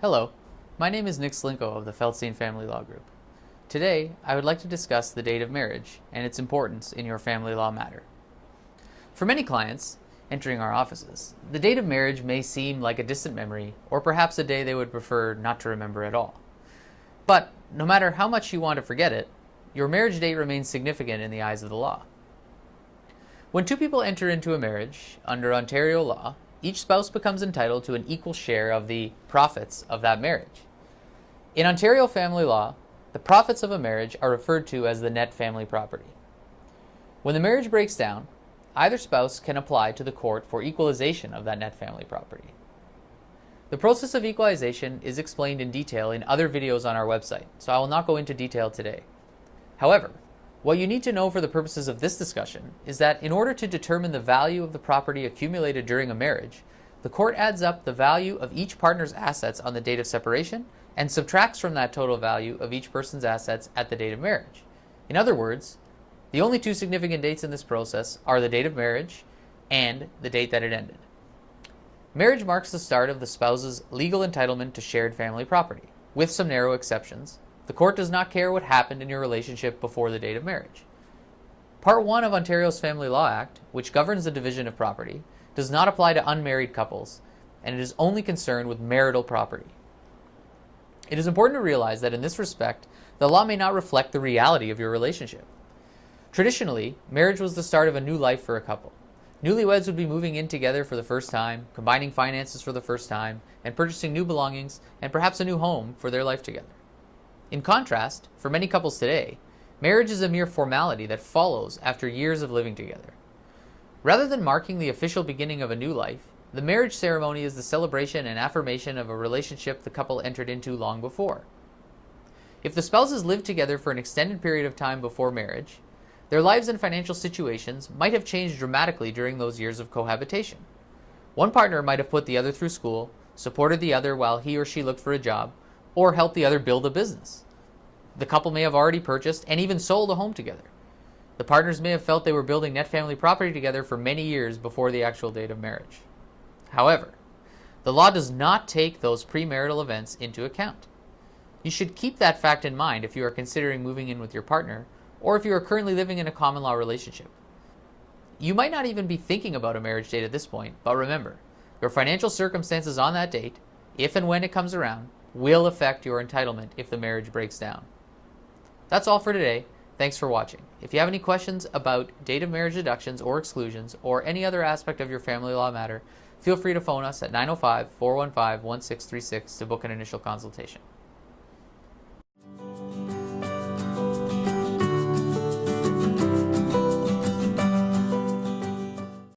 Hello, my name is Nick Slinko of the Feldstein Family Law Group. Today, I would like to discuss the date of marriage and its importance in your family law matter. For many clients entering our offices, the date of marriage may seem like a distant memory or perhaps a day they would prefer not to remember at all. But no matter how much you want to forget it, your marriage date remains significant in the eyes of the law. When two people enter into a marriage under Ontario law, each spouse becomes entitled to an equal share of the profits of that marriage. In Ontario family law, the profits of a marriage are referred to as the net family property. When the marriage breaks down, either spouse can apply to the court for equalization of that net family property. The process of equalization is explained in detail in other videos on our website, so I will not go into detail today. However, what you need to know for the purposes of this discussion is that in order to determine the value of the property accumulated during a marriage, the court adds up the value of each partner's assets on the date of separation and subtracts from that total value of each person's assets at the date of marriage. In other words, the only two significant dates in this process are the date of marriage and the date that it ended. Marriage marks the start of the spouse's legal entitlement to shared family property, with some narrow exceptions. The court does not care what happened in your relationship before the date of marriage. Part 1 of Ontario's Family Law Act, which governs the division of property, does not apply to unmarried couples, and it is only concerned with marital property. It is important to realize that in this respect, the law may not reflect the reality of your relationship. Traditionally, marriage was the start of a new life for a couple. Newlyweds would be moving in together for the first time, combining finances for the first time, and purchasing new belongings and perhaps a new home for their life together. In contrast, for many couples today, marriage is a mere formality that follows after years of living together. Rather than marking the official beginning of a new life, the marriage ceremony is the celebration and affirmation of a relationship the couple entered into long before. If the spouses lived together for an extended period of time before marriage, their lives and financial situations might have changed dramatically during those years of cohabitation. One partner might have put the other through school, supported the other while he or she looked for a job, or help the other build a business. The couple may have already purchased and even sold a home together. The partners may have felt they were building net family property together for many years before the actual date of marriage. However, the law does not take those premarital events into account. You should keep that fact in mind if you are considering moving in with your partner, or if you are currently living in a common law relationship. You might not even be thinking about a marriage date at this point, but remember, your financial circumstances on that date, if and when it comes around, will affect your entitlement if the marriage breaks down. That's all for today. Thanks for watching. If you have any questions about date of marriage deductions or exclusions or any other aspect of your family law matter, feel free to phone us at 905-415-1636 to book an initial consultation.